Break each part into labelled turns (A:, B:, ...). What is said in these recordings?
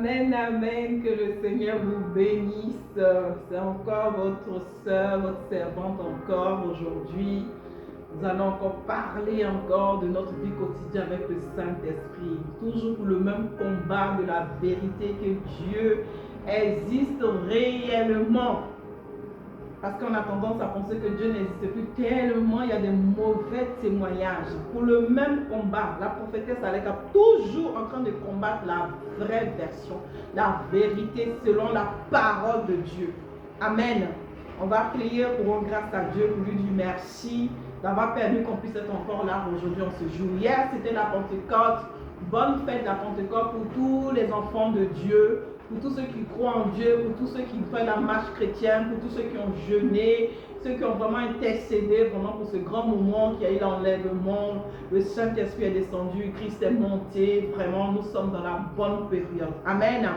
A: Amen, amen, que le Seigneur vous bénisse. C'est encore votre sœur, votre servante encore aujourd'hui. Nous allons encore parler encore de notre vie quotidienne avec le Saint-Esprit. Toujours pour le même combat de la vérité que Dieu existe réellement. Parce qu'on a tendance à penser que Dieu n'existe plus tellement, il y a des mauvais témoignages. Pour le même combat, la prophétesse Aleka toujours en train de combattre la vraie version, la vérité selon la parole de Dieu. Amen. On va prier pour rendre grâce à Dieu, pour lui dire merci d'avoir permis qu'on puisse être encore là aujourd'hui en ce jour. Hier, c'était la Pentecôte. Bonne fête de la Pentecôte pour tous les enfants de Dieu, pour tous ceux qui croient en Dieu, pour tous ceux qui font la marche chrétienne, pour tous ceux qui ont jeûné, ceux qui ont vraiment intercédé vraiment pour ce grand moment qui a eu l'enlèvement. Le Saint-Esprit est descendu, Christ est monté. Vraiment, nous sommes dans la bonne période. Amen.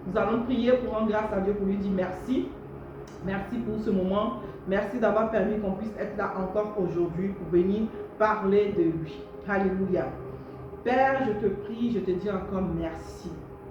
A: Nous allons prier pour rendre grâce à Dieu, pour lui dire merci. Merci pour ce moment. Merci d'avoir permis qu'on puisse être là encore aujourd'hui pour venir parler de lui. Alléluia. Père, je te prie, je te dis encore merci.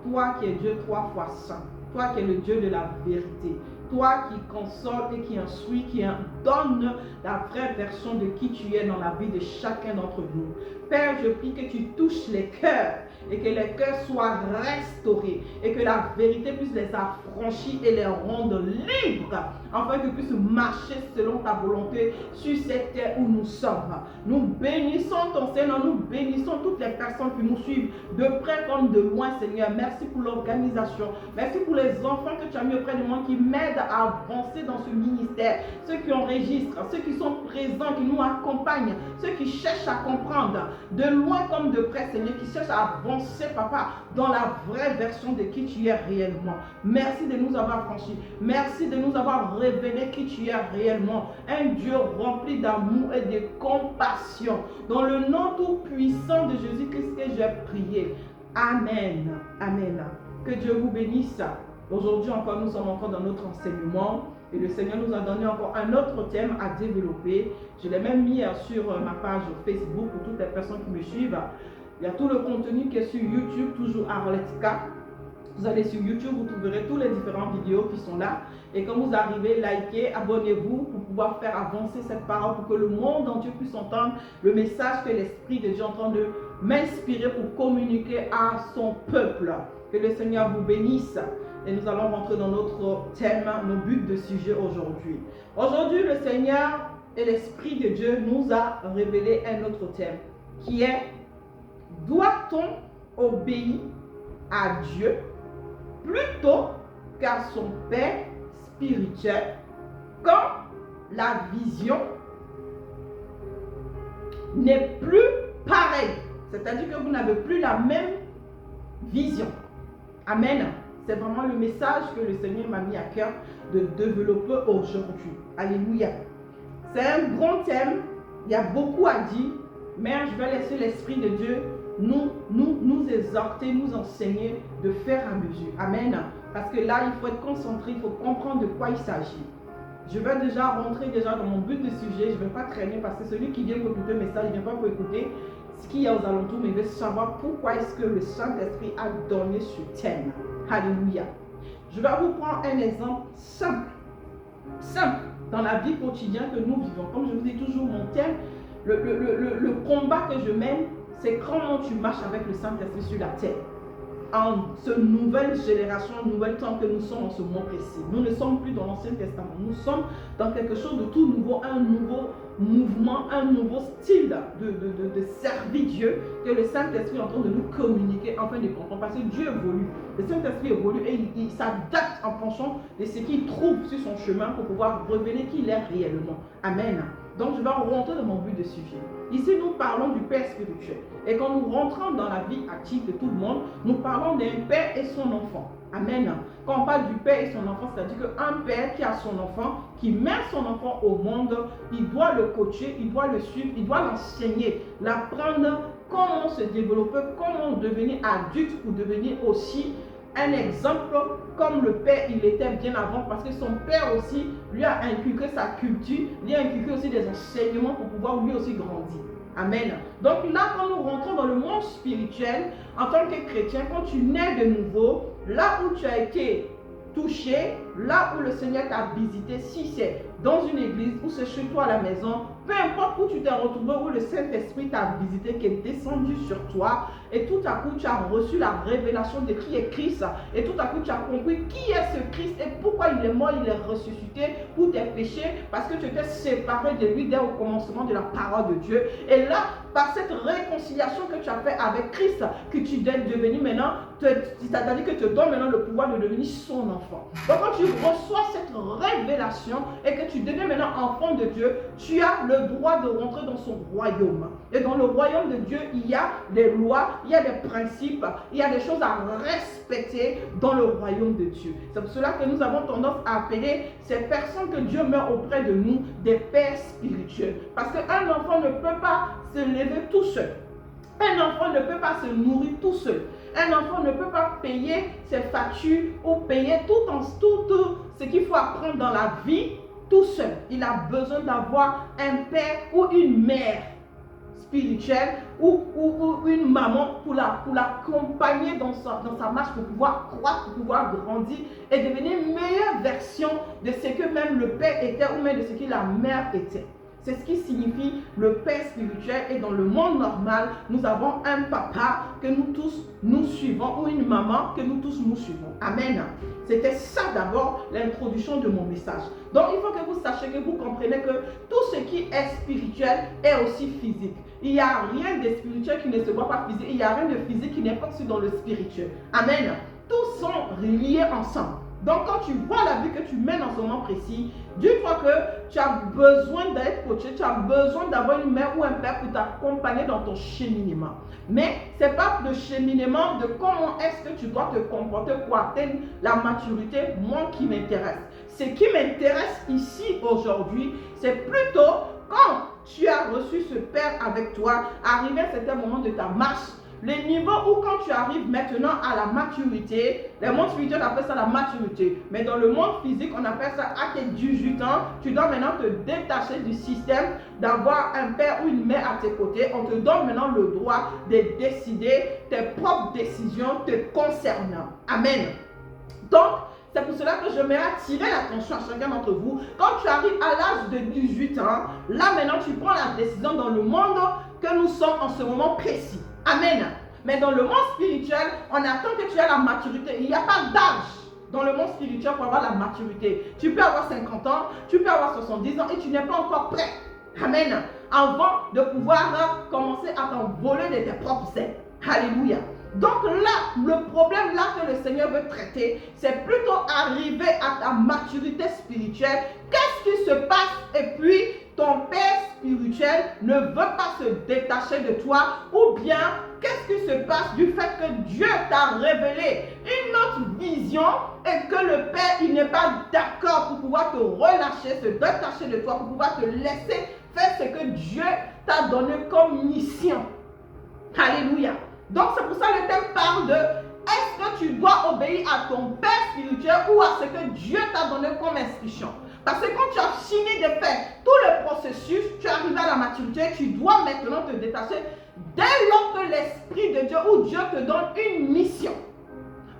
A: Toi qui es Dieu 3 fois saint, toi qui es le Dieu de la vérité, toi qui console et qui instruit, qui donne la vraie version de qui tu es dans la vie de chacun d'entre nous. Père, je prie que tu touches les cœurs et que les cœurs soient restaurés et que la vérité puisse les affranchir et les rendre libres afin qu'ils puissent marcher selon ta volonté sur cette terre où nous sommes. Nous bénissons ton Seigneur, nous bénissons toutes les personnes qui nous suivent de près comme de loin, Seigneur. Merci pour l'organisation, merci pour les enfants que tu as mis auprès de moi qui m'aident à avancer dans ce ministère, ceux qui enregistrent, ceux qui sont présents, qui nous accompagnent, ceux qui cherchent à comprendre de loin comme de près, Seigneur, qui cherchent à avancer, Papa, dans la vraie version de qui tu es réellement. Merci de nous avoir franchis. Merci de nous avoir révélé qui tu es réellement. Un Dieu rempli d'amour et de compassion. Dans le nom tout puissant de Jésus-Christ que j'ai prié. Amen. Amen. Que Dieu vous bénisse. Aujourd'hui encore, nous sommes encore dans notre enseignement. Et le Seigneur nous a donné encore un autre thème à développer. Je l'ai même mis sur ma page Facebook pour toutes les personnes qui me suivent. Il y a tout le contenu qui est sur YouTube, toujours Arletka. Vous allez sur YouTube, vous trouverez tous les différentes vidéos qui sont là. Et quand vous arrivez, likez, abonnez-vous pour pouvoir faire avancer cette parole, pour que le monde entier puisse entendre le message que l'Esprit de Dieu est en train de m'inspirer pour communiquer à son peuple. Que le Seigneur vous bénisse. Et nous allons rentrer dans notre thème, nos buts de sujet aujourd'hui. Aujourd'hui, le Seigneur et l'Esprit de Dieu nous a révélé un autre thème qui est: doit-on obéir à Dieu plutôt qu'à son Père spirituel quand la vision n'est plus pareille? C'est-à-dire que vous n'avez plus la même vision. Amen. C'est vraiment le message que le Seigneur m'a mis à cœur de développer aujourd'hui. Alléluia. C'est un grand thème. Il y a beaucoup à dire. Mais je vais laisser l'Esprit de Dieu nous exhorter, nous enseigner de faire à mesure. Amen. Parce que là, il faut être concentré, il faut comprendre de quoi il s'agit. Je vais déjà rentrer dans mon but de sujet. Je ne vais pas traîner parce que celui qui vient pour écouter le message, il ne vient pas pour écouter ce qu'il y a aux alentours, mais il veut savoir pourquoi est-ce que le Saint-Esprit a donné ce thème. Alléluia. Je vais vous prendre un exemple simple dans la vie quotidienne que nous vivons. Comme je vous dis toujours, mon thème, le combat que je mène, c'est comment tu marches avec le Saint-Esprit sur la terre. En cette nouvelle génération, nouvel temps que nous sommes en ce moment précis. Nous ne sommes plus dans l'Ancien Testament. Nous sommes dans quelque chose de tout nouveau, un nouveau mouvement, un nouveau style de servir Dieu que le Saint-Esprit est en train de nous communiquer afin de comprendre. Parce que Dieu évolue. Le Saint-Esprit évolue et il s'adapte en fonction de ce qu'il trouve sur son chemin pour pouvoir révéler qui il est réellement. Amen. Donc je vais rentrer dans mon but de sujet. Ici, nous parlons du Père spirituel. Et quand nous rentrons dans la vie active de tout le monde, nous parlons d'un père et son enfant. Amen. Quand on parle du père et son enfant, c'est-à-dire qu'un père qui a son enfant, qui met son enfant au monde, il doit le coacher, il doit le suivre, il doit l'enseigner, l'apprendre comment se développer, comment devenir adulte pour devenir aussi un exemple comme le père il était bien avant, parce que son père aussi lui a inculqué sa culture, lui a inculqué aussi des enseignements pour pouvoir lui aussi grandir. Amen. Donc là, quand nous rentrons dans le monde spirituel, en tant que chrétien, quand tu nais de nouveau, là où tu as été touché, là où le Seigneur t'a visité, si c'est dans une église ou c'est chez toi à la maison, peu importe où tu t'es retrouvé, où le Saint-Esprit t'a visité, qui est descendu sur toi, et tout à coup tu as reçu la révélation de qui est Christ, et tout à coup tu as compris qui est ce Christ et pourquoi il est mort, il est ressuscité pour tes péchés, parce que tu étais séparé de lui dès au commencement de la parole de Dieu. Et là, par cette réconciliation que tu as fait avec Christ, que tu es devenu maintenant, c'est-à-dire que tu te donnes maintenant le pouvoir de devenir son enfant. Donc quand tu reçois cette révélation et que tu deviens maintenant enfant de Dieu, tu as le droit de rentrer dans son royaume. Et dans le royaume de Dieu, il y a des lois, il y a des principes, il y a des choses à respecter dans le royaume de Dieu. C'est pour cela que nous avons tendance à appeler ces personnes que Dieu met auprès de nous des pères spirituels. Parce qu'un enfant ne peut pas se lever tout seul. Un enfant ne peut pas se nourrir tout seul. Un enfant ne peut pas payer ses factures ou payer tout ce qu'il faut apprendre dans la vie tout seul. Il a besoin d'avoir un père ou une mère spirituelle ou une maman pour l'accompagner dans sa marche, pour pouvoir croître, pour pouvoir grandir et devenir une meilleure version de ce que même le père était ou même de ce que la mère était. C'est ce qui signifie le père spirituel. Et dans le monde normal, nous avons un papa que nous tous nous suivons ou une maman que nous tous nous suivons. Amen. C'était ça d'abord l'introduction de mon message. Donc il faut que vous sachiez, que vous compreniez que tout ce qui est spirituel est aussi physique. Il n'y a rien de spirituel qui ne se voit pas physique. Il n'y a rien de physique qui n'est pas dans le spirituel. Amen. Tous sont reliés ensemble. Donc quand tu vois la vie que tu mènes en ce moment précis, dis-toi que tu as besoin d'être coaché, tu as besoin d'avoir une mère ou un père pour t'accompagner dans ton cheminement. Mais ce n'est pas le cheminement de comment est-ce que tu dois te comporter pour atteindre la maturité, moi qui m'intéresse. Ce qui m'intéresse ici aujourd'hui, c'est plutôt quand tu as reçu ce père avec toi, arrivé à un certain moment de ta marche, le niveau où quand tu arrives maintenant à la maturité, le monde spirituel appelle ça la maturité. Mais dans le monde physique, on appelle ça à tes 18 ans, tu dois maintenant te détacher du système d'avoir un père ou une mère à tes côtés. On te donne maintenant le droit de décider tes propres décisions te concernant. Amen. Donc, c'est pour cela que je vais attirer l'attention à chacun d'entre vous. Quand tu arrives à l'âge de 18 ans, là maintenant tu prends la décision dans le monde que nous sommes en ce moment précis. Amen. Mais dans le monde spirituel, on attend que tu aies la maturité. Il n'y a pas d'âge dans le monde spirituel pour avoir la maturité. Tu peux avoir 50 ans, tu peux avoir 70 ans et tu n'es pas encore prêt. Amen. Avant de pouvoir commencer à t'envoler de tes propres ailes. Alléluia. Donc là, le problème là que le Seigneur veut traiter, c'est plutôt arriver à ta maturité spirituelle. Qu'est-ce qui se passe? Et puis, ton père spirituel ne veut pas se détacher de toi, ou bien qu'est-ce qui se passe du fait que Dieu t'a révélé une autre vision et que le père il n'est pas d'accord pour pouvoir te relâcher, se détacher de toi, pour pouvoir te laisser faire ce que Dieu t'a donné comme mission. Alléluia. Donc c'est pour ça que le thème parle de est-ce que tu dois obéir à ton père spirituel ou à ce que Dieu t'a donné comme instruction. Parce que quand tu as fini de faire tout le processus, tu arrives à la maturité, tu dois maintenant te détacher dès lors que l'Esprit de Dieu ou Dieu te donne une mission.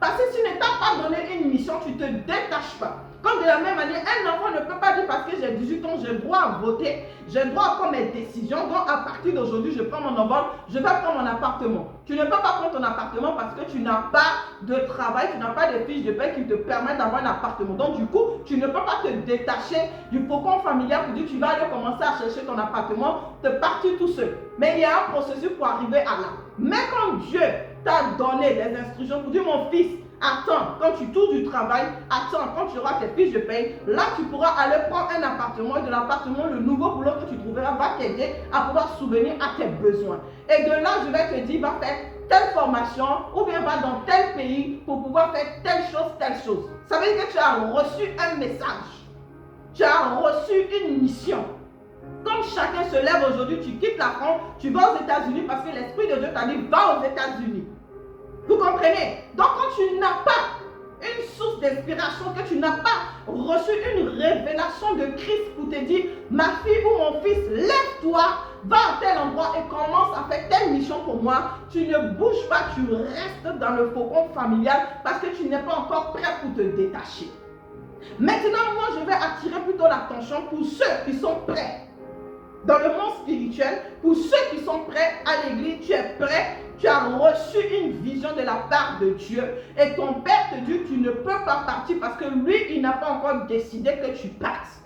A: Parce que si ne t'a pas donné une mission, tu ne te détaches pas. Comme de la même manière, un enfant ne peut pas dire parce que j'ai 18 ans, j'ai le droit à voter, j'ai le droit à prendre mes décisions. Donc à partir d'aujourd'hui, je prends mon envol, je vais prendre mon appartement. Tu ne peux pas prendre ton appartement parce que tu n'as pas de travail, tu n'as pas de fiche de paie qui te permettent d'avoir un appartement. Donc du coup, tu ne peux pas te détacher du cocon familial pour dire que tu vas aller commencer à chercher ton appartement, te partir tout seul. Mais il y a un processus pour arriver à là. Mais quand Dieu t'a donné des instructions pour dire mon fils, attends, quand tu tournes du travail, attends, quand tu auras tes fiches de paye, là tu pourras aller prendre un appartement et de l'appartement, le nouveau boulot que tu trouveras va t'aider à pouvoir subvenir à tes besoins. Et de là, je vais te dire, va faire telle formation ou bien va dans tel pays pour pouvoir faire telle chose, telle chose. Ça veut dire que tu as reçu un message. Tu as reçu une mission. Comme chacun se lève aujourd'hui, tu quittes la France, tu vas aux États-Unis parce que l'Esprit de Dieu t'a dit, va aux États-Unis. Vous comprenez? Donc quand tu n'as pas une source d'inspiration, que tu n'as pas reçu une révélation de Christ pour te dire, ma fille ou mon fils, lève-toi, va à tel endroit et commence à faire telle mission pour moi. Tu ne bouges pas, tu restes dans le faucon familial parce que tu n'es pas encore prêt pour te détacher. Maintenant, moi, je vais attirer plutôt l'attention pour ceux qui sont prêts. Dans le monde spirituel, pour ceux qui sont prêts à l'église, tu es prêt, tu as reçu une vision de la part de Dieu et ton Père te dit que tu ne peux pas partir parce que lui, il n'a pas encore décidé que tu passes.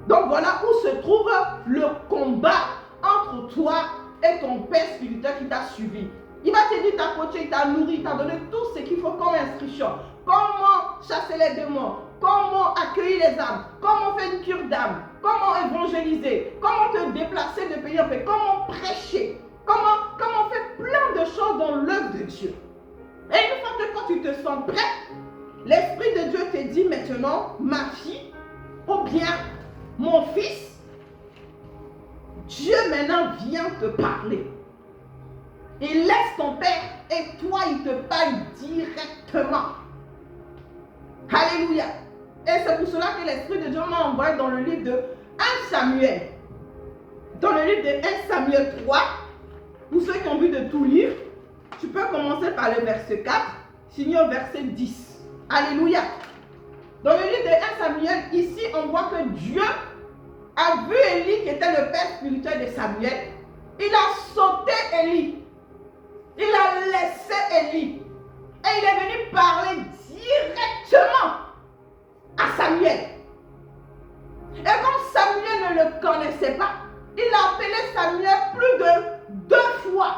A: Donc voilà où se trouve le combat entre toi et ton Père spirituel qui t'a suivi. Il va te dire, t'as coaché, il t'a nourri, il t'a donné tout ce qu'il faut comme instruction. Comment chasser les démons, comment accueillir les âmes, comment faire une cure d'âme, comment évangéliser, comment te déplacer de pays en pays, comment prêcher, comment faire plein de choses dans l'œuvre de Dieu. Et une fois que quand tu te sens prêt, l'Esprit de Dieu te dit maintenant, ma fille, ou bien mon fils, Dieu maintenant vient te parler. Il laisse ton père et toi, il te parle directement. Alléluia. Et c'est pour cela que l'Esprit de Dieu m'a envoyé dans le livre de 1 Samuel. Dans le livre de 1 Samuel 3, pour ceux qui ont vu de tout livre, tu peux commencer par le verset 4, finir au verset 10. Alléluia. Dans le livre de 1 Samuel, ici, on voit que Dieu a vu Élie, qui était le père spirituel de Samuel. Il a sauté Élie. Il a laissé Élie. Et il est venu parler directement à Samuel. Et comme Samuel ne le connaissait pas, il a appelé Samuel plus de 2 fois.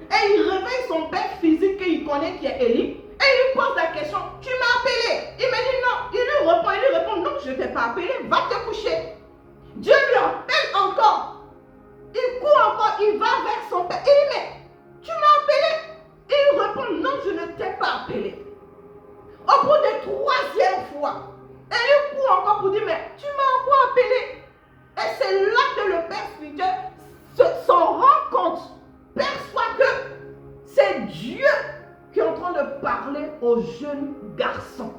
A: Et il réveille son père physique qu'il connaît, qui est Élie. Et il lui pose la question, tu m'as appelé? Il me dit non. Il lui répond, non, je ne t'ai pas appelé, va te coucher. Dieu lui appelle encore. Il court encore, il va vers son père. Il dit, mais tu m'as appelé? Et il répond, non, je ne t'ai pas appelé. Au bout de 3e fois, et il court encore pour dire, mais tu m'as encore appelé. Et c'est là que le père spirituel s'en rend compte, perçoit que c'est Dieu qui est en train de parler au jeune garçon.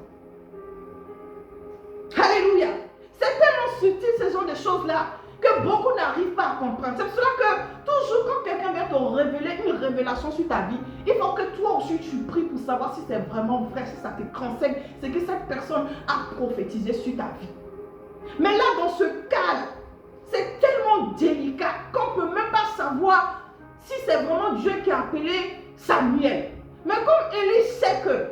A: Alléluia. C'est tellement subtil ce genre de choses-là que beaucoup n'arrivent pas à comprendre. C'est pour cela que toujours quand quelqu'un vient te révéler une révélation sur ta vie, il faut que toi aussi tu pries pour savoir si c'est vraiment vrai, si ça te renseigne, c'est que cette personne a prophétisé sur ta vie. Mais là, dans ce cadre, c'est tellement délicat qu'on ne peut même pas savoir si c'est vraiment Dieu qui a appelé Samuel. Mais comme Élie sait que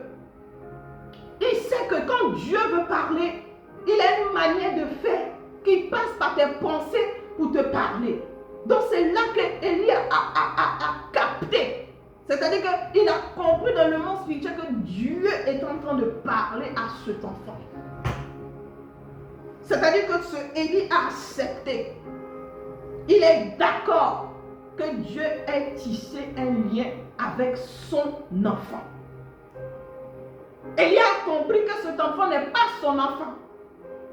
A: quand Dieu veut parler, il a une manière de faire qui passe par tes pensées pour te parler. Donc c'est là que Élie a capté. C'est-à-dire qu'il a compris dans le monde spirituel que Dieu est en train de parler à cet enfant. C'est-à-dire que ce Élie a accepté. Il est d'accord que Dieu ait tissé un lien avec son enfant. Élie a compris que cet enfant n'est pas son enfant.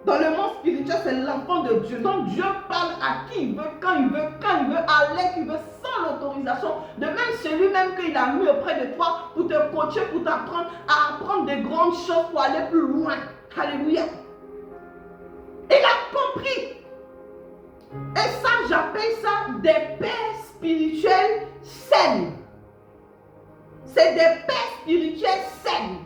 A: Dans le monde spirituel, c'est l'enfant de Dieu. Donc Dieu parle à qui il veut, quand il veut, à l'aide qu'il veut, sans l'autorisation de même celui-même qu'il a mis auprès de toi pour te coacher, pour t'apprendre à apprendre de grandes choses pour aller plus loin. Alléluia. Il a compris. Et ça, j'appelle ça des pères spirituels saines. C'est des pères spirituels saines.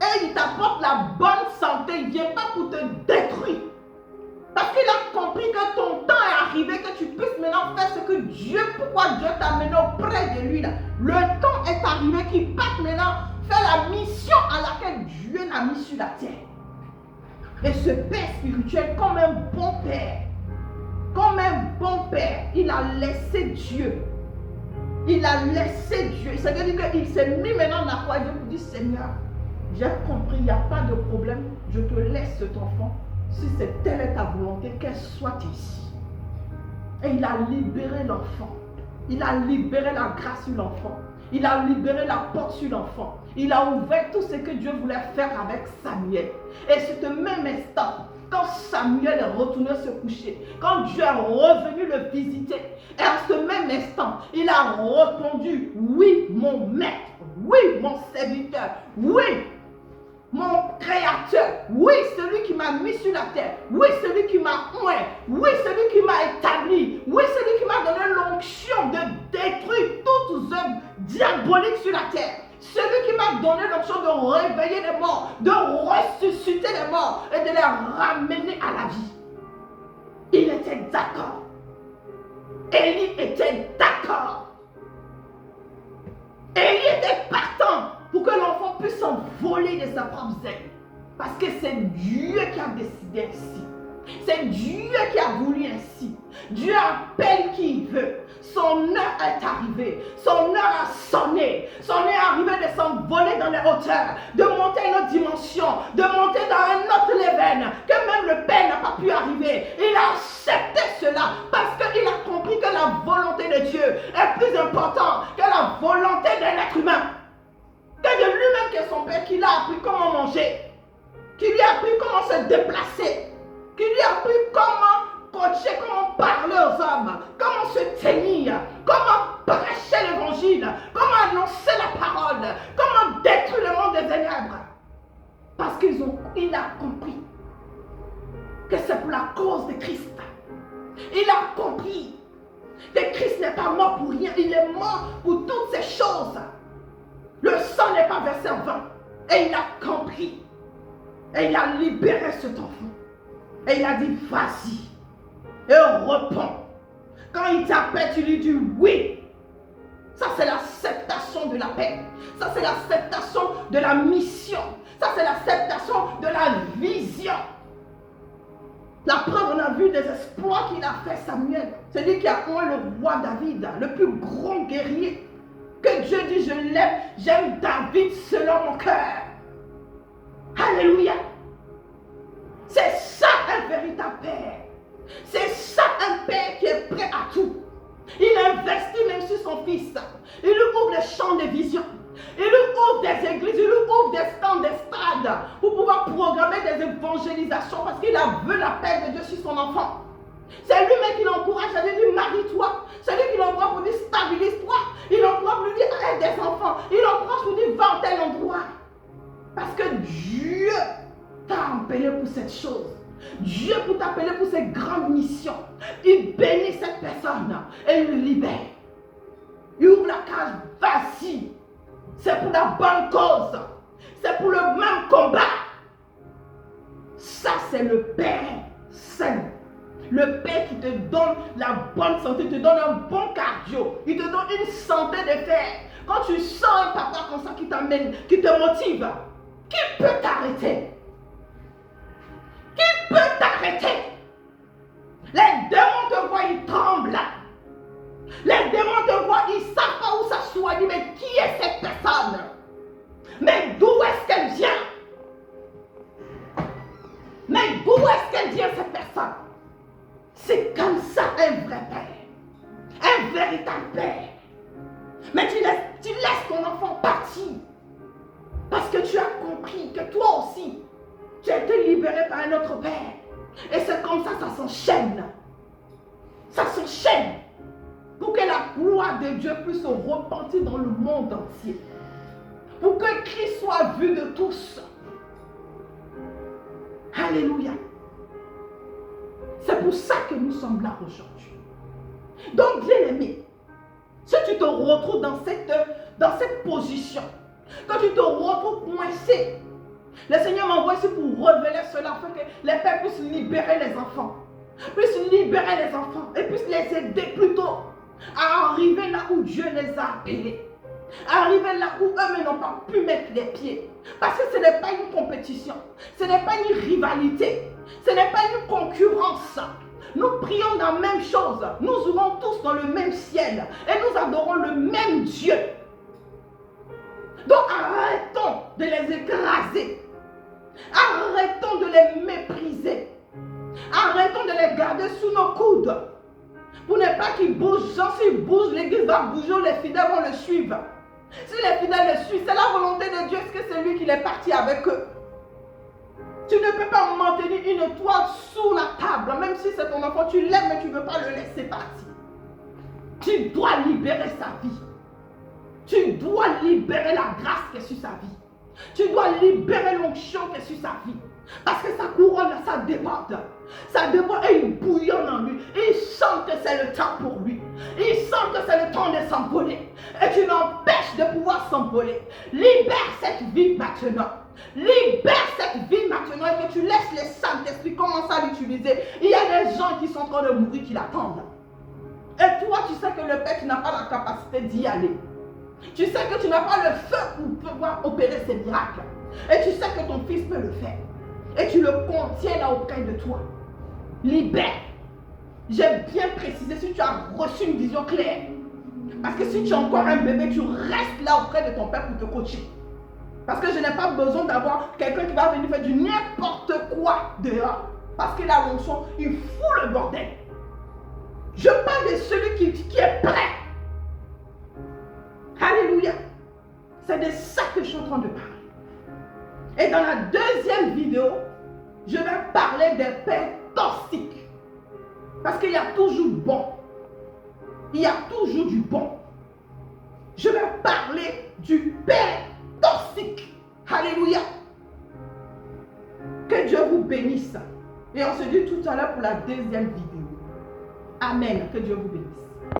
A: Et il t'apporte la bonne santé. Il ne vient pas pour te détruire. Parce qu'il a compris que ton temps est arrivé, que tu puisses maintenant faire ce que Dieu, pourquoi Dieu t'a mené auprès de lui là. Le temps est arrivé qu'il parte maintenant faire la mission à laquelle Dieu l'a mis sur la terre. Et ce père spirituel, comme un bon père, il a laissé Dieu. Il a laissé Dieu. C'est-à-dire qu'il s'est mis maintenant en accord avec Dieu pour dire, Seigneur, j'ai compris, il n'y a pas de problème, je te laisse cet enfant. Si c'est telle est ta volonté, qu'elle soit ici. Et il a libéré l'enfant. Il a libéré la grâce sur l'enfant. Il a libéré la porte sur l'enfant. Il a ouvert tout ce que Dieu voulait faire avec Samuel. Et c'est ce même instant, quand Samuel est retourné se coucher, quand Dieu est revenu le visiter, et à ce même instant, il a répondu, oui, mon maître, oui, mon serviteur, oui, mon créateur, oui, celui qui m'a mis sur la terre. Oui, celui qui m'a oint. Oui, celui qui m'a établi. Oui, celui qui m'a donné l'onction de détruire toutes œuvres diaboliques sur la terre. Celui qui m'a donné l'onction de réveiller les morts, de ressusciter les morts et de les ramener à la vie. Il était d'accord. Élie était d'accord. Élie était partant pour que l'enfant puisse s'envoler de sa propre aile. Parce que c'est Dieu qui a décidé ainsi. C'est Dieu qui a voulu ainsi. Dieu appelle qui il veut. Son heure est arrivée. Son heure a sonné. Son heure est arrivée de s'envoler dans les hauteurs, de monter à une autre dimension, de monter dans un autre level, que même le Père n'a pas pu arriver. Il a accepté cela parce qu'il a compris que la volonté de Dieu est plus importante que la volonté d'un être humain. Que de lui-même que son Père qui lui a appris comment manger, qui lui a appris comment se déplacer, qui lui a appris comment coacher, comment parler aux hommes, comment se tenir, comment prêcher l'évangile, comment annoncer la parole, comment détruire le monde des ténèbres. Parce qu'il a compris que c'est pour la cause de Christ. Il a compris que Christ n'est pas mort pour rien, il est mort pour toutes ces choses. Le sang n'est pas versé en vain. Et il a compris. Et il a libéré cet enfant. Et il a dit, vas-y. Et réponds. Quand il t'appelle, tu lui dis oui. Ça, c'est l'acceptation de la paix. Ça, c'est l'acceptation de la mission. Ça, c'est l'acceptation de la vision. La preuve, on a vu des exploits qu'il a fait, Samuel. C'est lui qui a oint le roi David, le plus grand guerrier. Que Dieu dit, je l'aime, j'aime David selon mon cœur. Alléluia. C'est ça un véritable père. C'est ça un père qui est prêt à tout. Il investit même sur son fils. Il lui ouvre les champs de vision. Il lui ouvre des églises, il lui ouvre des stands, des stades pour pouvoir programmer des évangélisations parce qu'il a vu la paix de Dieu sur son enfant. C'est lui-même qui l'encourage à lui dire marie-toi. C'est lui qui l'envoie pour lui stabilise-toi. Il l'envoie pour lui dire aide des enfants. Il l'encourage pour lui va en tel endroit. Parce que Dieu t'a appelé pour cette chose. Dieu pour t'appeler pour cette grande mission. Il bénit cette personne et il le libère. Il ouvre la cage, vas-y. C'est pour la bonne cause. C'est pour le même combat. Ça, c'est le Père saint. Le Père qui te donne la bonne santé, te donne un bon cardio, il te donne une santé de fer. Quand tu sens un papa comme ça qui t'amène, qui te motive, qui peut t'arrêter? Qui peut t'arrêter? Les démons te voient, ils tremblent. Les démons te voient, ils ne savent pas où s'asseoir. Ils disent, mais qui est cette personne? Mais d'où est-ce qu'elle vient? Mais d'où est-ce qu'elle vient cette personne? C'est comme ça un vrai père. Un véritable père. Mais tu laisses ton enfant partir. Parce que tu as compris que toi aussi, tu as été libéré par un autre père. Et c'est comme ça, ça s'enchaîne. Ça s'enchaîne. Pour que la gloire de Dieu puisse se repentir dans le monde entier. Pour que Christ soit vu de tous. Alléluia. C'est pour ça que nous sommes là aujourd'hui. Donc, bien aimé, si tu te retrouves dans cette position, quand tu te retrouves coincé, le Seigneur m'envoie ici pour révéler cela afin que les pères puissent libérer les enfants, puissent libérer les enfants et puissent les aider plutôt à arriver là où Dieu les a appelés. Arriver là où eux n'ont pas pu mettre les pieds. Parce que ce n'est pas une compétition. Ce n'est pas une rivalité. Ce n'est pas une concurrence. Nous prions dans la même chose. Nous ouvrons tous dans le même ciel. Et nous adorons le même Dieu. Donc arrêtons de les écraser. Arrêtons de les mépriser. Arrêtons de les garder sous nos coudes. Pour ne pas qu'ils bougent. S'ils bougent, l'église va bouger, les fidèles vont le suivre. Si les fidèles le suivent, c'est la volonté de Dieu. Est-ce que c'est lui qui est parti avec eux? Tu ne peux pas maintenir une toile sous la table. Même si c'est ton enfant, tu l'aimes, mais tu ne veux pas le laisser partir. Tu dois libérer sa vie. Tu dois libérer la grâce qui est sur sa vie. Tu dois libérer l'onction qui est sur sa vie. Parce que sa couronne, ça déborde. Ça déborde et il bouillonne en lui. Il sent que c'est le temps pour lui. Il sent que c'est le temps de s'envoler. Et tu l'empêches de pouvoir s'envoler. Libère cette vie maintenant. Libère cette vie maintenant et que tu laisses le Saint-Esprit commencer à l'utiliser. Il y a des gens qui sont en train de mourir, qui l'attendent. Et toi, tu sais que le Père, tu n'as pas la capacité d'y aller. Tu sais que tu n'as pas le feu pour pouvoir opérer ces miracles. Et tu sais que ton fils peut le faire. Et tu le contiens là auprès de toi. Libère. J'ai bien précisé si tu as reçu une vision claire. Parce que si tu es encore un bébé, tu restes là auprès de ton père pour te coacher. Parce que je n'ai pas besoin d'avoir quelqu'un qui va venir faire du n'importe quoi dehors. Parce que la l'onction, il fout le bordel. Je parle de celui qui est prêt. Alléluia. C'est de ça que je suis en train de parler. Et dans la deuxième vidéo, je vais parler des pères toxiques. Parce qu'il y a toujours bon. Il y a toujours du bon. Je vais parler du père toxique. Alléluia. Que Dieu vous bénisse. Et on se dit tout à l'heure pour la deuxième vidéo. Amen. Que Dieu vous bénisse.